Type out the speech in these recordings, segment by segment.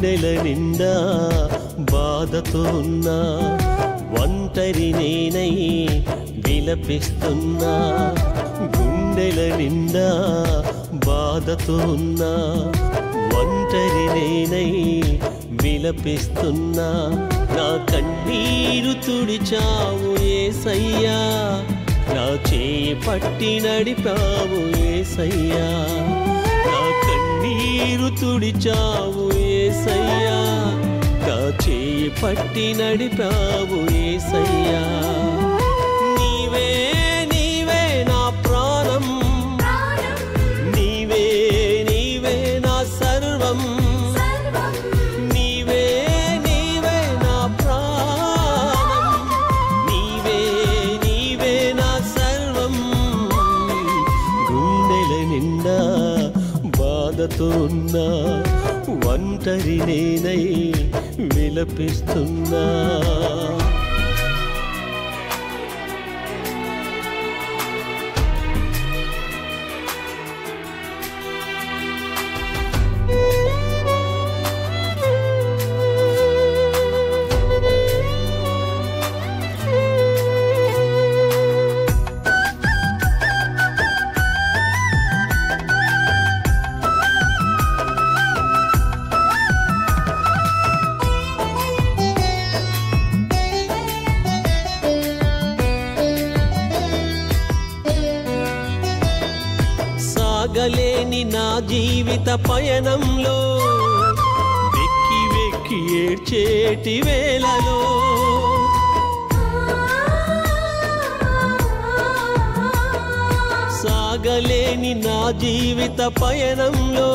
గుండెల నిండా బాధతో ఉన్నా ఒంటరి నేనై విలపిస్తున్నా గుండెల నిండా బాధతో ఉన్నా ఒంటరి నేనై విలపిస్తున్నా నా కన్నీరు తుడిచావు యేసయ్యా నా చేయి పట్టి నడిపావు యేసయ్యా నా కన్నీరు తుడిచావు యేసయ్యా నా చేయి పట్టి నడిపావు యేసయ్యా నీవే నీవే నా ప్రాణం నీవే నీవే నా సర్వం నీవే నీవే నా ప్రాణం నీవే నీవే నా సర్వం గుండెల నిండా బాధతో ఉన్నా ఒంటరి నేనై విలపిస్తున్నా సాగలేని నా జీవిత పయనంలో వెక్కి వెక్కి ఏడ్చేటి వేళలో సాగలేని నా జీవిత పయనంలో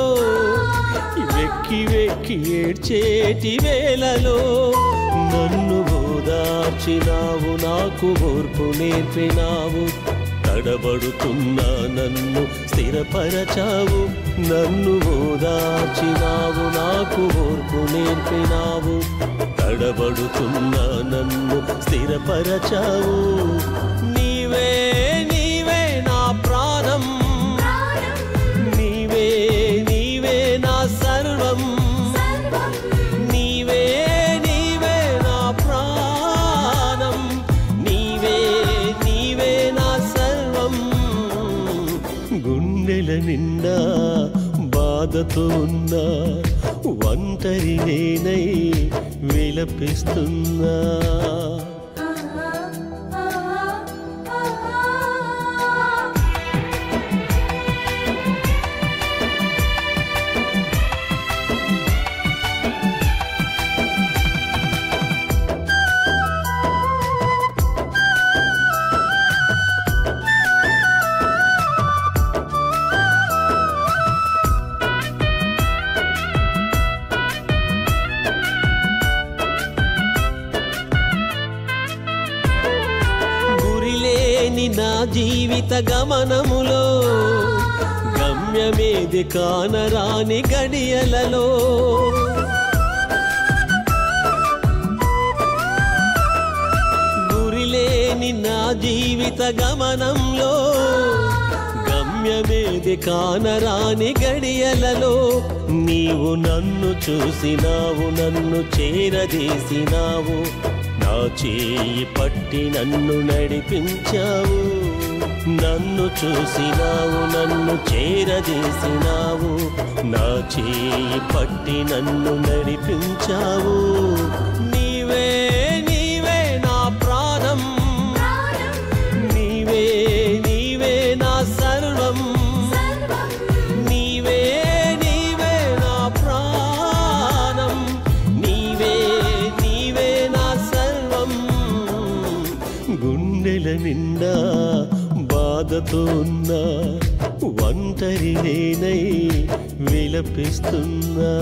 వెక్కి వెక్కి ఏడ్చేటి వేళలో నన్ను ఓదార్చినావు నాకు ఓర్పు నేర్పినావు తడబడుతున్నా నన్ను స్థిరపరచావు నన్ను ఓదార్చినావు నాకు ఓర్పు నేర్పినావు తడబడుతున్నా నన్ను స్థిరపరచావు నీవే నీవే నా ప్రాణం నీవే నీవే నా సర్వం నీవే నీవే నా ప్రాణం నీవే నీవే నా సర్వం గుండెల నిండా బాధతో ఉన్నా ఒంటరి నేనై విలపిస్తున్నా నా జీవిత గమనములో గమ్యమేది కానరాని గడియలలో గురిలేని నా జీవిత గమనంలో గమ్యమేది కానరాని గడియలలో నీవు నన్ను చూసినావు నన్ను చేరదీసినావు నా చేయి పట్టి నన్ను నడిపించావు నన్ను చూసినావు నన్ను చేరదీసినావు నా చేయి పట్టి నన్ను నడిపించావు నీవే నీవే నా ప్రాణం నీవే నీవే నా సర్వం నీవే నీవే నా ప్రాణం నీవే నీవే నా సర్వం గుండెల నిండా బాధతో ఉన్నా ఒంటరి నేనై విలపిస్తున్నా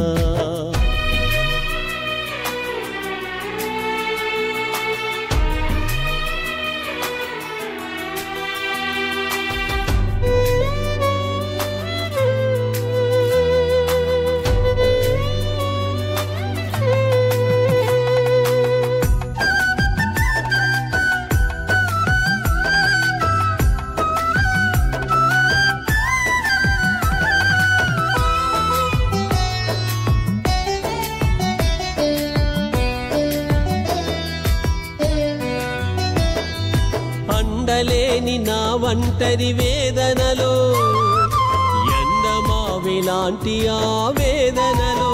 ఒంటరి వేదనలో ఎండమావిలాంటి ఆ వేదనలో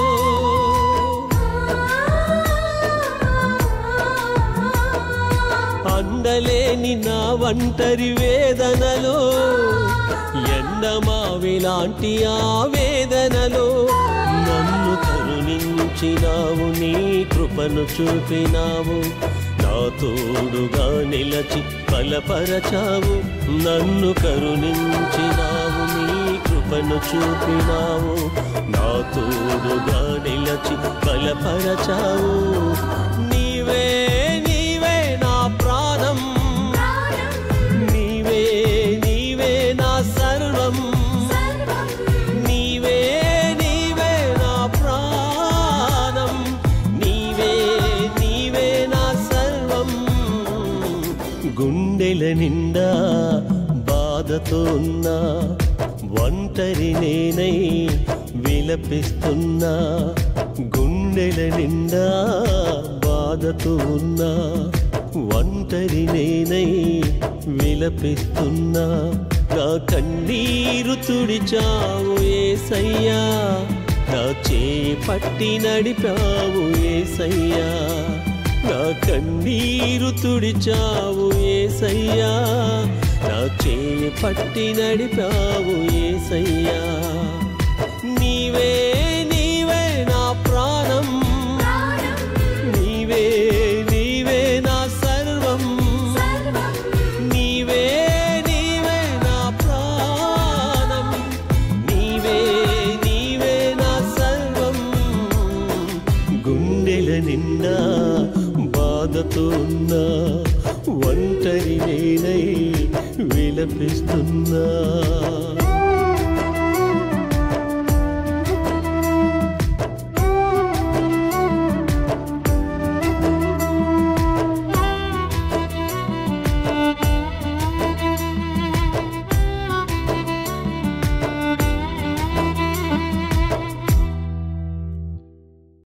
అందలేని నా ఒంటరి వేదనలో ఎండమావిలాంటి ఆ వేదనలో నన్ను కరుణించినావు నీ కృపను చూపినావు నా తోడుగా నిలచి బలపరచావు నన్ను కరుణించినావు నీ కృపను చూపినావు నా తోడుగా నిలచి బలపరచావు నీవే నీవే నా ప్రాణం నీవే నీవే నా సర్వం నీవే నీవే నా ప్రాణం నీవే నీవే నా సర్వం గుండెల నిండా బాధతో ఉన్నా ఒంటరి నేనై విలపిస్తున్నా గుండెల నిండా బాధతో ఉన్నా ఒంటరి నేనై విలపిస్తున్నా నా కన్నీరు తుడిచావు యేసయ్యా నా చేయి పట్టి నడిపావు యేసయ్యా నా కన్నీరు తుడిచావు యేసయ్యా నా చేయి పట్టి నడిపావు యేసయ్యా నీవే నీవే నా ప్రాణం నీవే నీవే నా సర్వం నీవే నీవే నా ప్రాణం నీవే నీవే నా సర్వం గుండెల నిండా బాధతో ఉన్నా ఒంటరి నేనై విలపిస్తున్నా